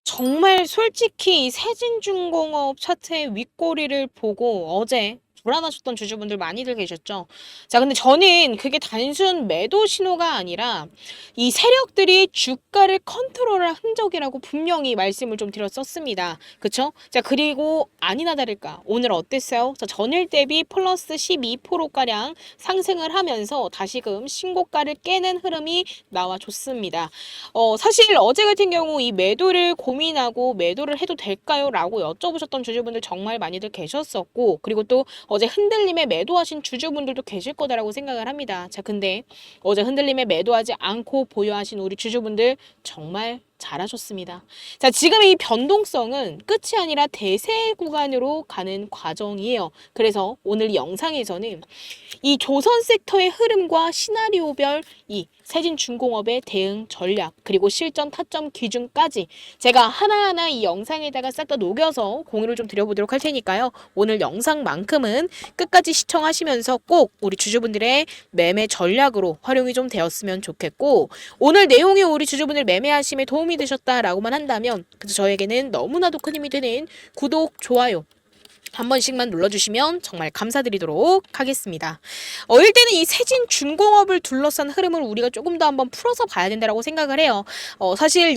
정말 솔직히 세진중공업 차트의 윗꼬리를 보고 어제 불안하셨던 주주분들 많이들 계셨죠. 자, 근데 저는 그게 단순 매도 신호가 아니라 이 세력들이 주가를 컨트롤할 흔적이라고 분명히 말씀을 좀 드렸었습니다. 그쵸? 자, 그리고 아니나 다를까 오늘 어땠어요? 자, 전일 대비 플러스 12%가량 상승을 하면서 다시금 신고가를 깨는 흐름이 나와줬습니다. 사실 어제 같은 경우 이 매도를 고민하고 매도를 해도 될까요? 라고 여쭤보셨던 주주분들 정말 많이들 계셨었고, 그리고 또 어제 흔들림에 매도하신 주주분들도 계실 거다라고 생각을 합니다. 자, 근데 어제 흔들림에 매도하지 않고 보유하신 우리 주주분들 정말 잘하셨습니다. 자, 지금 이 변동성은 끝이 아니라 대세 구간으로 가는 과정이에요. 그래서 오늘 이 영상에서는 이 조선 섹터의 흐름과 시나리오별 이 세진중공업의 대응 전략 그리고 실전 타점 기준까지 제가 하나하나 이 영상에다가 싹 다 녹여서 공유를 좀 드려보도록 할 테니까요. 오늘 영상만큼은 끝까지 시청하시면서 꼭 우리 주주분들의 매매 전략으로 활용이 좀 되었으면 좋겠고, 오늘 내용이 우리 주주분들 매매하심에 도움이 되셨다라고만 한다면 그래서 저에게는 너무나도 큰 힘이 되는 구독, 좋아요 한 번씩만 눌러주시면 정말 감사드리도록 하겠습니다. 일단은 이 세진중공업을 둘러싼 흐름을 우리가 조금 더 한번 풀어서 봐야 된다고 생각을 해요. 사실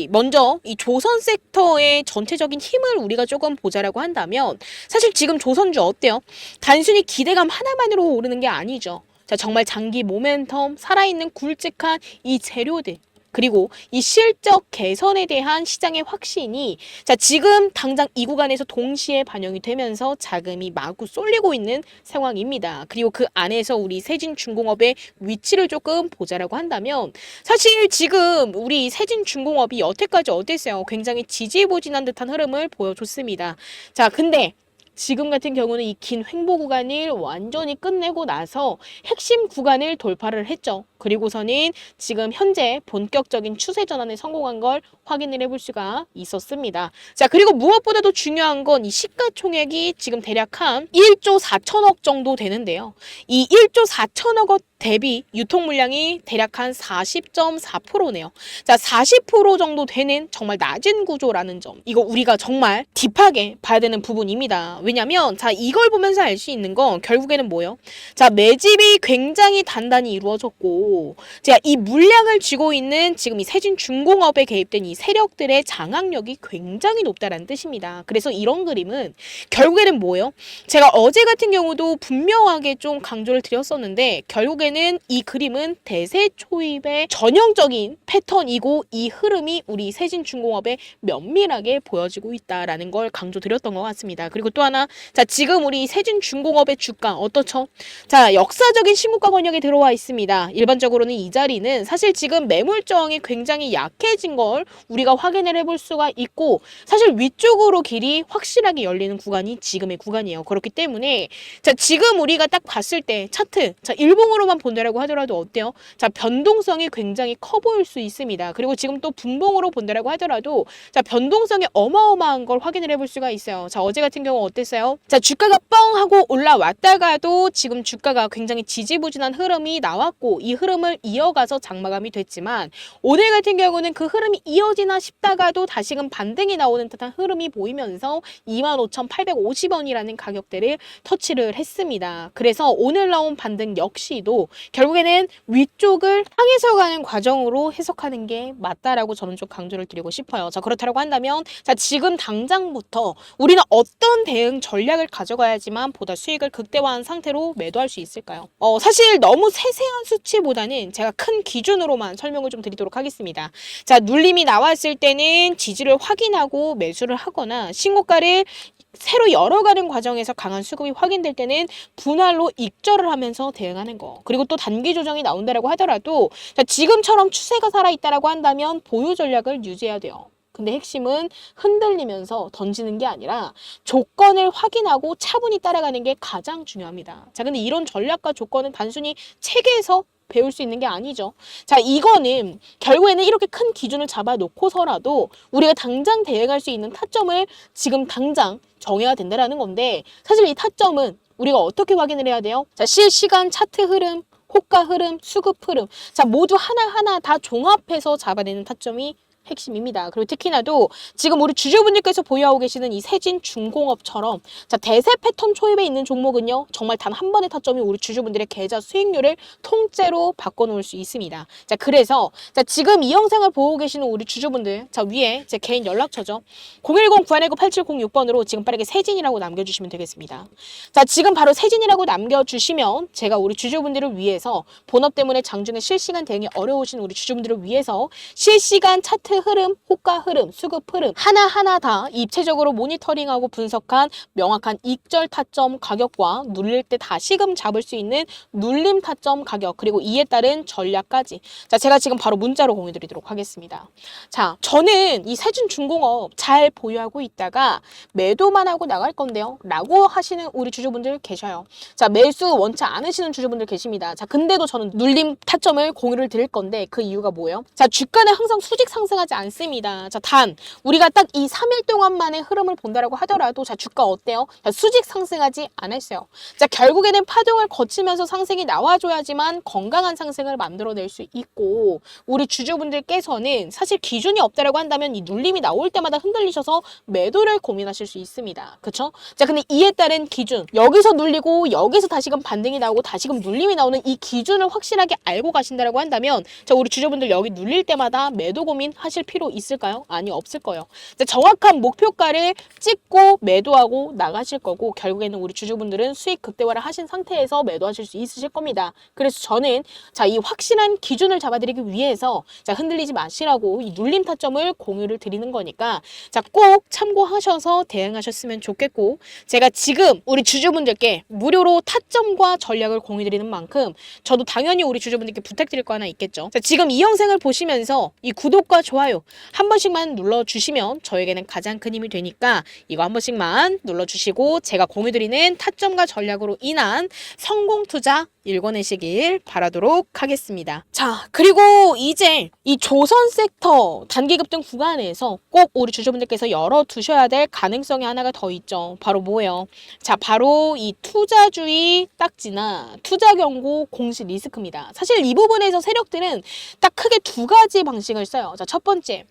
먼저 이 조선 섹터의 전체적인 힘을 우리가 조금 보자라고 한다면 사실 지금 조선주 어때요? 단순히 기대감 하나만으로 오르는 게 아니죠. 자, 정말 장기 모멘텀, 살아있는 굵직한 이 재료들, 그리고 이 실적 개선에 대한 시장의 확신이 자, 지금 당장 이 구간에서 동시에 반영이 되면서 자금이 마구 쏠리고 있는 상황입니다. 그리고 그 안에서 우리 세진중공업의 위치를 조금 보자라고 한다면 사실 지금 우리 세진중공업이 여태까지 어땠어요? 굉장히 지지부진한 듯한 흐름을 보여줬습니다. 자, 근데 지금 같은 경우는 이 긴 횡보 구간을 완전히 끝내고 나서 핵심 구간을 돌파를 했죠. 그리고서는 지금 현재 본격적인 추세 전환에 성공한 걸 확인을 해볼 수가 있었습니다. 자, 그리고 무엇보다도 중요한 건 이 시가총액이 지금 대략 한 1조 4천억 정도 되는데요. 이 1조 4천억 원 대비 유통 물량이 대략 한 40.4%네요. 자, 40% 정도 되는 정말 낮은 구조라는 점. 이거 우리가 정말 딥하게 봐야 되는 부분입니다. 왜냐면 자, 이걸 보면서 알 수 있는 건 결국에는 뭐예요? 자, 매집이 굉장히 단단히 이루어졌고 제가 이 물량을 쥐고 있는 지금 이 세진중공업에 개입된 이 세력들의 장악력이 굉장히 높다라는 뜻입니다. 그래서 이런 그림은 결국에는 뭐예요? 제가 어제 같은 경우도 분명하게 좀 강조를 드렸었는데 결국에는 이 그림은 대세 초입의 전형적인 패턴이고 이 흐름이 우리 세진중공업에 면밀하게 보여지고 있다라는 걸 강조드렸던 것 같습니다. 그리고 또 하나, 자, 지금 우리 세진중공업의 주가 어떻죠? 자, 역사적인 신고가 권역에 들어와 있습니다. 일반적으로는 이 자리는 사실 지금 매물 저항이 굉장히 약해진 걸 우리가 확인을 해볼 수가 있고 사실 위쪽으로 길이 확실하게 열리는 구간이 지금의 구간이에요. 그렇기 때문에 자, 지금 우리가 딱 봤을 때 차트, 자, 일봉으로만 본다라고 하더라도 어때요? 자, 변동성이 굉장히 커 보일 수 있습니다. 그리고 지금 또 분봉으로 본다라고 하더라도 자, 변동성이 어마어마한 걸 확인을 해볼 수가 있어요. 자, 어제 같은 경우 어땠어요? 자, 주가가 뻥 하고 올라왔다가도 지금 주가가 굉장히 지지부진한 흐름이 나왔고 이 흐름을 이어가서 장마감이 됐지만 오늘 같은 경우는 그 흐름이 이어지나 싶다가도 다시금 반등이 나오는 듯한 흐름이 보이면서 25,850원이라는 가격대를 터치를 했습니다. 그래서 오늘 나온 반등 역시도 결국에는 위쪽을 향해서 가는 과정으로 해석하는 게 맞다라고 저는 좀 강조를 드리고 싶어요. 자, 그렇다고 한다면 자, 지금 당장부터 우리는 어떤 대응 전략을 가져가야지만 보다 수익을 극대화한 상태로 매도할 수 있을까요? 사실 너무 세세한 수치보다는 제가 큰 기준으로만 설명을 좀 드리도록 하겠습니다. 자, 눌림이 나왔을 때는 지지를 확인하고 매수를 하거나 신고가를 새로 열어가는 과정에서 강한 수급이 확인될 때는 분할로 익절을 하면서 대응하는 거. 그리고 또 단기 조정이 나온다라고 하더라도 자, 지금처럼 추세가 살아있다라고 한다면 보유 전략을 유지해야 돼요. 근데 핵심은 흔들리면서 던지는 게 아니라 조건을 확인하고 차분히 따라가는 게 가장 중요합니다. 자, 근데 이런 전략과 조건은 단순히 책에서 배울 수 있는 게 아니죠. 자, 이거는 결국에는 이렇게 큰 기준을 잡아놓고서라도 우리가 당장 대응할 수 있는 타점을 지금 당장 정해야 된다라는 건데 사실 이 타점은 우리가 어떻게 확인을 해야 돼요? 자, 실시간 차트 흐름, 호가 흐름, 수급 흐름. 자, 모두 하나하나 다 종합해서 잡아내는 타점이 핵심입니다. 그리고 특히나도 지금 우리 주주분들께서 보유하고 계시는 이 세진중공업처럼 자, 대세 패턴 초입에 있는 종목은요. 정말 단 한 번의 타점이 우리 주주분들의 계좌 수익률을 통째로 바꿔놓을 수 있습니다. 자, 그래서 자, 지금 이 영상을 보고 계시는 우리 주주분들 자, 위에 제 개인 연락처죠. 010-9219-8706번으로 지금 빠르게 세진이라고 남겨주시면 되겠습니다. 자, 지금 바로 세진이라고 남겨주시면 제가 우리 주주분들을 위해서 본업 때문에 장중에 실시간 대응이 어려우신 우리 주주분들을 위해서 실시간 차트 흐름, 호가 흐름, 수급 흐름 하나하나 다 입체적으로 모니터링하고 분석한 명확한 익절 타점 가격과 눌릴 때 다시금 잡을 수 있는 눌림 타점 가격 그리고 이에 따른 전략까지 자, 제가 지금 바로 문자로 공유드리도록 하겠습니다. 자, 저는 이 세진중공업 잘 보유하고 있다가 매도만 하고 나갈 건데요 라고 하시는 우리 주주분들 계셔요. 자, 매수 원치 않으시는 주주분들 계십니다. 자, 근데도 저는 눌림 타점을 공유를 드릴 건데 그 이유가 뭐예요? 자, 주가는 항상 수직 상승하지 않습니다. 자, 단 우리가 딱 이 3일 동안만의 흐름을 본다라고 하더라도 자, 주가 어때요? 자, 수직 상승하지 않았어요. 자, 결국에는 파동을 거치면서 상승이 나와줘야지만 건강한 상승을 만들어낼 수 있고 우리 주주분들께서는 사실 기준이 없다라고 한다면 이 눌림이 나올 때마다 흔들리셔서 매도를 고민하실 수 있습니다. 그쵸? 자, 근데 이에 따른 기준 여기서 눌리고 여기서 다시금 반등이 나오고 다시금 눌림이 나오는 이 기준을 확실하게 알고 가신다라고 한다면 자, 우리 주주분들 여기 눌릴 때마다 매도 고민 하실 필요 있을까요? 아니, 없을 거예요. 자, 정확한 목표가를 찍고 매도하고 나가실 거고 결국에는 우리 주주분들은 수익 극대화를 하신 상태에서 매도하실 수 있으실 겁니다. 그래서 저는 자, 이 확실한 기준을 잡아드리기 위해서 자, 흔들리지 마시라고 이 눌림 타점을 공유를 드리는 거니까 자, 꼭 참고하셔서 대응하셨으면 좋겠고 제가 지금 우리 주주분들께 무료로 타점과 전략을 공유드리는 만큼 저도 당연히 우리 주주분들께 부탁드릴 거 하나 있겠죠. 자, 지금 이 영상을 보시면서 이 구독과 좋아요 한 번씩만 눌러주시면 저에게는 가장 큰 힘이 되니까 이거 한 번씩만 눌러주시고 제가 공유드리는 타점과 전략으로 인한 성공 투자 읽어내시길 바라도록 하겠습니다. 자, 그리고 이제 이 조선 섹터 단기 급등 구간에서 꼭 우리 주주분들께서 열어두셔야 될 가능성이 하나가 더 있죠. 바로 뭐예요? 자, 바로 이 투자주의 딱지나 투자 경고 공시 리스크입니다. 사실 이 부분에서 세력들은 딱 크게 두 가지 방식을 써요. 자, 첫 번째,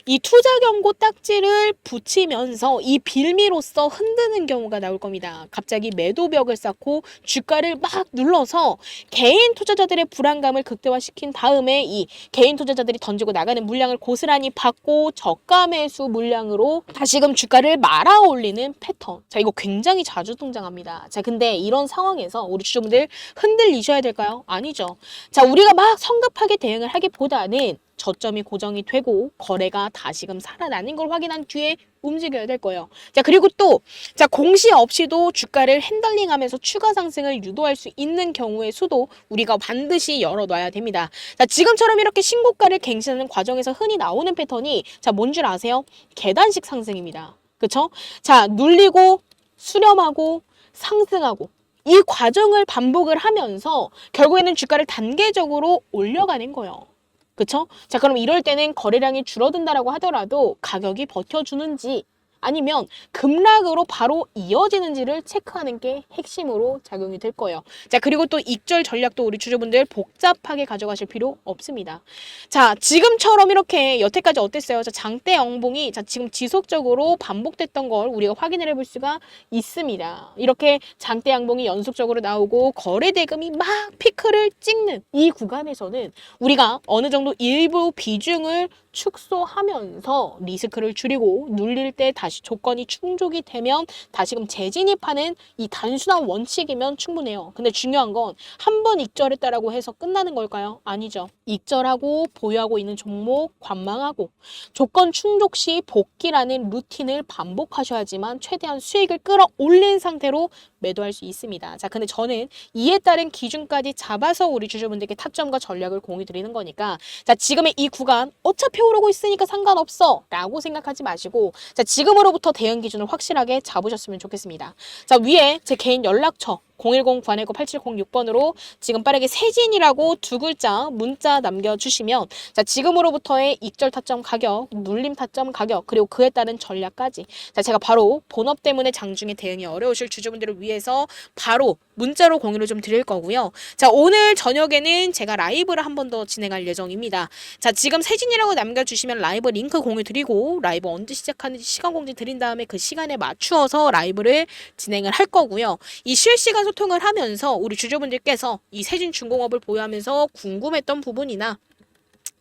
이 투자 경고 딱지를 붙이면서 이 빌미로써 흔드는 경우가 나올 겁니다. 갑자기 매도벽을 쌓고 주가를 막 눌러서 개인 투자자들의 불안감을 극대화시킨 다음에 이 개인 투자자들이 던지고 나가는 물량을 고스란히 받고 저가 매수 물량으로 다시금 주가를 말아 올리는 패턴. 자, 이거 굉장히 자주 등장합니다. 자, 근데 이런 상황에서 우리 주주분들 흔들리셔야 될까요? 아니죠. 자, 우리가 막 성급하게 대응을 하기보다는 저점이 고정이 되고 거래가 다시금 살아나는 걸 확인한 뒤에 움직여야 될 거예요. 자, 그리고 또 자, 공시 없이도 주가를 핸들링하면서 추가 상승을 유도할 수 있는 경우의 수도 우리가 반드시 열어놔야 됩니다. 자, 지금처럼 이렇게 신고가를 갱신하는 과정에서 흔히 나오는 패턴이 자, 뭔 줄 아세요? 계단식 상승입니다. 그쵸? 자, 눌리고 수렴하고 상승하고 이 과정을 반복을 하면서 결국에는 주가를 단계적으로 올려가는 거예요. 그쵸? 자, 그럼 이럴 때는 거래량이 줄어든다라고 하더라도 가격이 버텨주는지 아니면 급락으로 바로 이어지는지를 체크하는 게 핵심으로 작용이 될 거예요. 자, 그리고 또 익절 전략도 우리 주주분들 복잡하게 가져가실 필요 없습니다. 자, 지금처럼 이렇게 여태까지 어땠어요? 자, 장대 양봉이 자, 지금 지속적으로 반복됐던 걸 우리가 확인을 해볼 수가 있습니다. 이렇게 장대 양봉이 연속적으로 나오고 거래 대금이 막 피크를 찍는 이 구간에서는 우리가 어느 정도 일부 비중을 축소하면서 리스크를 줄이고 눌릴 때 다시 조건이 충족이 되면 다시금 재진입하는 이 단순한 원칙이면 충분해요. 근데 중요한 건 한 번 익절했다라고 해서 끝나는 걸까요? 아니죠. 익절하고 보유하고 있는 종목 관망하고 조건 충족 시 복귀라는 루틴을 반복하셔야지만 최대한 수익을 끌어올린 상태로 매도할 수 있습니다. 자, 근데 저는 이에 따른 기준까지 잡아서 우리 주주분들께 타점과 전략을 공유 드리는 거니까 자, 지금의 이 구간 어차피 오르고 있으니까 상관없어 라고 생각하지 마시고 자, 지금으로부터 대응 기준을 확실하게 잡으셨으면 좋겠습니다. 자, 위에 제 개인 연락처 010-9119-8706번으로 지금 빠르게 세진이라고 두 글자 문자 남겨주시면 자, 지금으로부터의 익절 타점 가격, 눌림 타점 가격, 그리고 그에 따른 전략까지 자, 제가 바로 본업 때문에 장중에 대응이 어려우실 주주분들을 위해서 바로 문자로 공유를 좀 드릴 거고요. 자, 오늘 저녁에는 제가 라이브를 한 번 더 진행할 예정입니다. 자, 지금 세진이라고 남겨주시면 라이브 링크 공유 드리고 라이브 언제 시작하는지 시간 공지 드린 다음에 그 시간에 맞추어서 라이브를 진행을 할 거고요. 이 실시간 소통을 하면서 우리 주주분들께서 이 세진중공업을 보유하면서 궁금했던 부분이나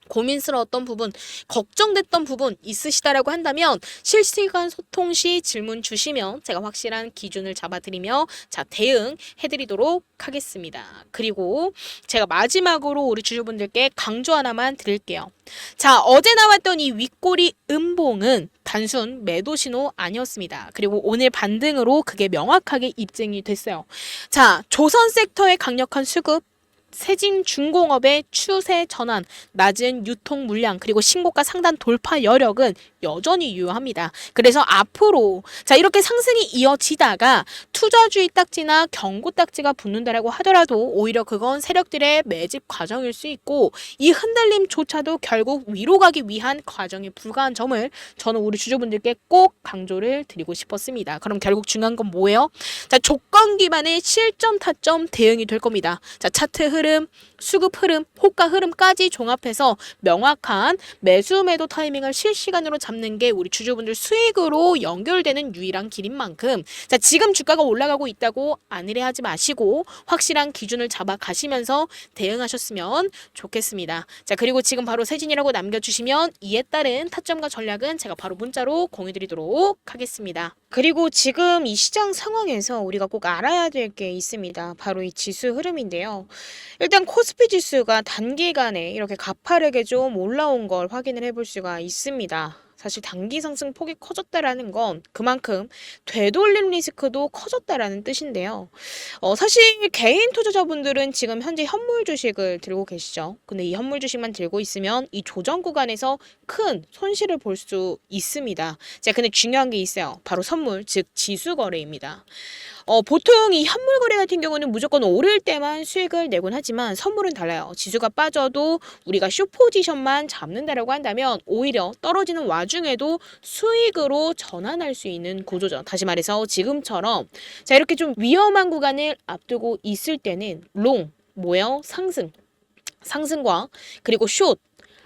고민스러웠던 부분, 걱정됐던 부분 있으시다라고 한다면 실시간 소통 시 질문 주시면 제가 확실한 기준을 잡아드리며 자, 대응해드리도록 하겠습니다. 그리고 제가 마지막으로 우리 주주분들께 강조 하나만 드릴게요. 자, 어제 나왔던 이 윗꼬리 음봉은 단순 매도 신호 아니었습니다. 그리고 오늘 반등으로 그게 명확하게 입증이 됐어요. 자, 조선 섹터의 강력한 수급, 세진중공업의 추세 전환, 낮은 유통 물량, 그리고 신고가 상단 돌파 여력은 여전히 유효합니다. 그래서 앞으로 자, 이렇게 상승이 이어지다가 투자주의 딱지나 경고 딱지가 붙는다라고 하더라도 오히려 그건 세력들의 매집 과정일 수 있고 이 흔들림조차도 결국 위로 가기 위한 과정에 불과한 점을 저는 우리 주주분들께 꼭 강조를 드리고 싶었습니다. 그럼 결국 중요한 건 뭐예요? 자, 조건 기반의 실점 타점 대응이 될 겁니다. 자, 차트 흐름, 수급 흐름, 호가 흐름까지 종합해서 명확한 매수 매도 타이밍을 실시간으로 잡는 게 우리 주주분들 수익으로 연결되는 유일한 길인 만큼 자, 지금 주가가 올라가고 있다고 안일해하지 마시고 확실한 기준을 잡아 가시면서 대응하셨으면 좋겠습니다. 자, 그리고 지금 바로 세진이라고 남겨주시면 이에 따른 타점과 전략은 제가 바로 문자로 공유드리도록 하겠습니다. 그리고 지금 이 시장 상황에서 우리가 꼭 알아야 될 게 있습니다. 바로 이 지수 흐름인데요. 일단 코스피 지수가 단기간에 이렇게 가파르게 좀 올라온 걸 확인을 해볼 수가 있습니다. 사실 단기 상승 폭이 커졌다라는 건 그만큼 되돌림 리스크도 커졌다라는 뜻인데요. 사실 개인 투자자분들은 지금 현재 현물 주식을 들고 계시죠. 근데 이 현물 주식만 들고 있으면 이 조정 구간에서 큰 손실을 볼 수 있습니다. 자, 근데 중요한 게 있어요. 바로 선물, 즉 지수 거래입니다. 보통 이 현물 거래 같은 경우는 무조건 오를 때만 수익을 내곤 하지만 선물은 달라요. 지수가 빠져도 우리가 숏 포지션만 잡는다라고 한다면 오히려 떨어지는 와중에도 수익으로 전환할 수 있는 구조죠. 다시 말해서 지금처럼 자, 이렇게 좀 위험한 구간을 앞두고 있을 때는 롱, 뭐예요? 상승과 그리고 숏,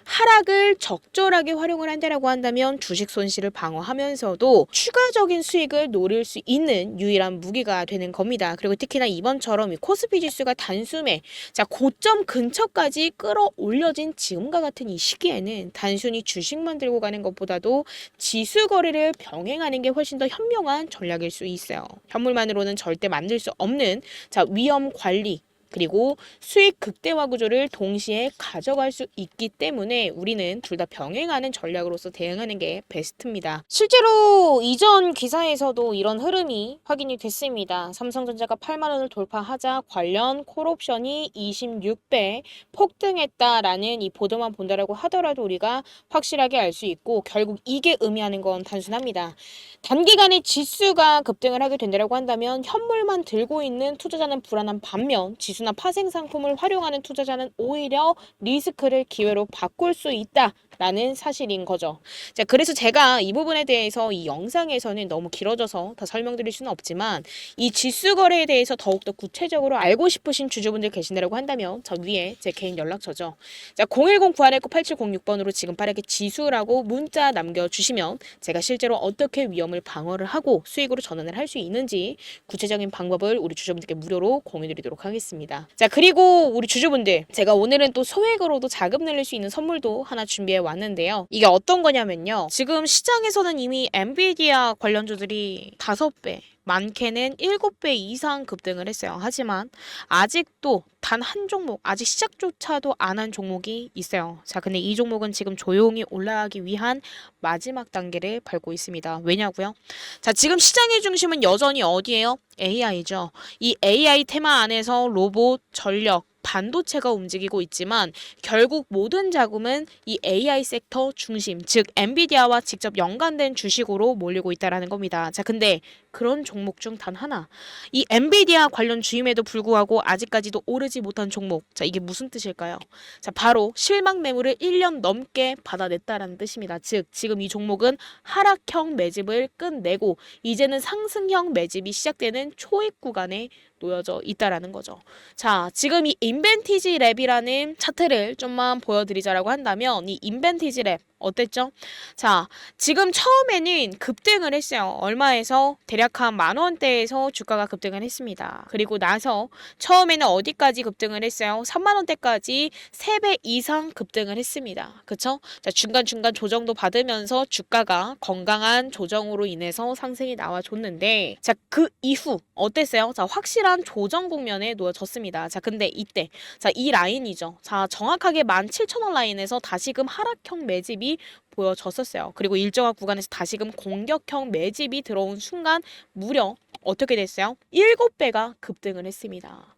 하락을 적절하게 활용을 한다라고 한다면 주식 손실을 방어하면서도 추가적인 수익을 노릴 수 있는 유일한 무기가 되는 겁니다. 그리고 특히나 이번처럼 이 코스피 지수가 단숨에 자, 고점 근처까지 끌어올려진 지금과 같은 이 시기에는 단순히 주식만 들고 가는 것보다도 지수 거래를 병행하는 게 훨씬 더 현명한 전략일 수 있어요. 현물만으로는 절대 만들 수 없는 자, 위험 관리 그리고 수익 극대화 구조를 동시에 가져갈 수 있기 때문에 우리는 둘 다 병행하는 전략으로서 대응하는 게 베스트입니다. 실제로 이전 기사에서도 이런 흐름이 확인이 됐습니다. 삼성전자가 8만 원을 돌파하자 관련 콜옵션이 26배 폭등했다라는 이 보도만 본다라고 하더라도 우리가 확실하게 알 수 있고 결국 이게 의미하는 건 단순합니다. 단기간에 지수가 급등을 하게 된다고 한다면 현물만 들고 있는 투자자는 불안한 반면 지수나 파생 상품을 활용하는 투자자는 오히려 리스크를 기회로 바꿀 수 있다라는 사실인 거죠. 자, 그래서 제가 이 부분에 대해서 이 영상에서는 너무 길어져서 다 설명드릴 수는 없지만 이 지수 거래에 대해서 더욱더 구체적으로 알고 싶으신 주주분들 계신다고 한다면 저 위에 제 개인 연락처죠. 자, 010-9119-8706번으로 지금 빠르게 지수라고 문자 남겨주시면 제가 실제로 어떻게 위험을 방어를 하고 수익으로 전환을 할 수 있는지 구체적인 방법을 우리 주주분들께 무료로 공유드리도록 하겠습니다. 자, 그리고 우리 주주분들 제가 오늘은 또 소액으로도 자금 늘릴 수 있는 선물도 하나 준비해 왔는데요. 이게 어떤 거냐면요. 지금 시장에서는 이미 엔비디아 관련주들이 5배 많게는 7배 이상 급등을 했어요. 하지만 아직도 단 한 종목, 아직 시작조차도 안 한 종목이 있어요. 자, 근데 이 종목은 지금 조용히 올라가기 위한 마지막 단계를 밟고 있습니다. 왜냐고요? 자, 지금 시장의 중심은 여전히 어디예요? AI죠. 이 AI 테마 안에서 로봇, 전력, 반도체가 움직이고 있지만 결국 모든 자금은 이 AI 섹터 중심, 즉 엔비디아와 직접 연관된 주식으로 몰리고 있다라는 겁니다. 자, 근데 그런 종목 중 단 하나, 이 엔비디아 관련 주임에도 불구하고 아직까지도 오르지 못한 종목. 자, 이게 무슨 뜻일까요? 자, 바로 실망 매물을 1년 넘게 받아냈다라는 뜻입니다. 즉, 지금 이 종목은 하락형 매집을 끝내고 이제는 상승형 매집이 시작되는 초입 구간에 놓여져 있다라는 거죠. 자, 지금 이 인벤티지 랩이라는 차트를 좀만 보여드리자라고 한다면 이 인벤티지 랩 어땠죠? 자, 지금 처음에는 급등을 했어요. 얼마에서? 대략 한 10,000원대에서 주가가 급등을 했습니다. 그리고 나서 처음에는 어디까지 급등을 했어요? 30,000원대까지 3배 이상 급등을 했습니다. 그쵸? 자, 중간중간 조정도 받으면서 주가가 건강한 조정으로 인해서 상승이 나와줬는데, 자, 그 이후 어땠어요? 자, 확실한 조정 국면에 놓여졌습니다. 자, 근데 이때, 자, 이 라인이죠. 자, 정확하게 17,000원 라인에서 다시금 하락형 매집이 보여졌었어요. 그리고 일정한 구간에서 다시금 공격형 매집이 들어온 순간 무려 어떻게 됐어요? 7배가 급등을 했습니다.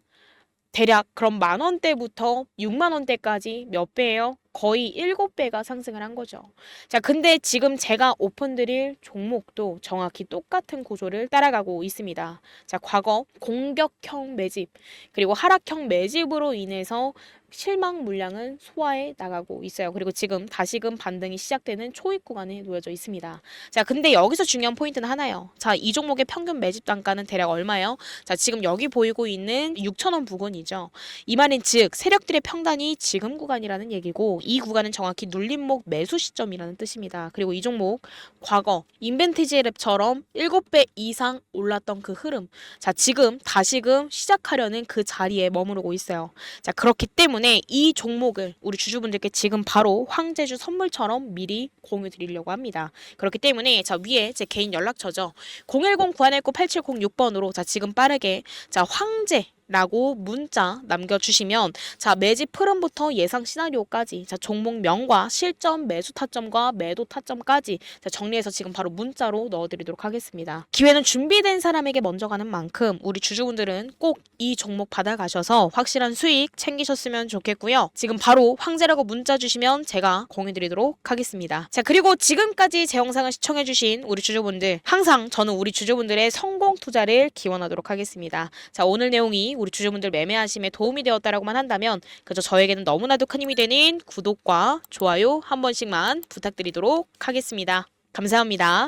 대략 그럼 10,000원대부터 60,000원대까지 몇 배예요? 거의 7배가 상승을 한 거죠. 자, 근데 지금 제가 오픈드릴 종목도 정확히 똑같은 구조를 따라가고 있습니다. 자, 과거 공격형 매집, 그리고 하락형 매집으로 인해서 실망 물량은 소화해 나가고 있어요. 그리고 지금 다시금 반등이 시작되는 초입 구간에 놓여져 있습니다. 자, 근데 여기서 중요한 포인트는 하나요. 자, 이 종목의 평균 매집 단가는 대략 얼마예요? 자, 지금 여기 보이고 있는 6,000원 부근이죠. 이 말은 즉 세력들의 평단이 지금 구간이라는 얘기고, 이 구간은 정확히 눌림목 매수 시점이라는 뜻입니다. 그리고 이 종목 과거 인벤티지 랩처럼 7배 이상 올랐던 그 흐름, 자, 지금 다시금 시작하려는 그 자리에 머무르고 있어요. 자, 그렇기 때문에 이 종목을 우리 주주분들께 지금 바로 황제주 선물처럼 미리 공유 드리려고 합니다. 그렇기 때문에 자, 위에 제 개인 연락처죠. 010-9119-8706번으로 자, 지금 빠르게 자, 황제 라고 문자 남겨주시면 자, 매집 흐름부터 예상 시나리오까지, 자, 종목명과 실점, 매수 타점과 매도 타점까지 자, 정리해서 지금 바로 문자로 넣어드리도록 하겠습니다. 기회는 준비된 사람에게 먼저 가는 만큼 우리 주주분들은 꼭 이 종목 받아가셔서 확실한 수익 챙기셨으면 좋겠고요. 지금 바로 황제라고 문자 주시면 제가 공유드리도록 하겠습니다. 자, 그리고 지금까지 제 영상을 시청해주신 우리 주주분들, 항상 저는 우리 주주분들의 성공 투자를 기원하도록 하겠습니다. 자, 오늘 내용이 우리 주주분들 매매하심에 도움이 되었다라고만 한다면 그저 저에게는 너무나도 큰 힘이 되는 구독과 좋아요 한 번씩만 부탁드리도록 하겠습니다. 감사합니다.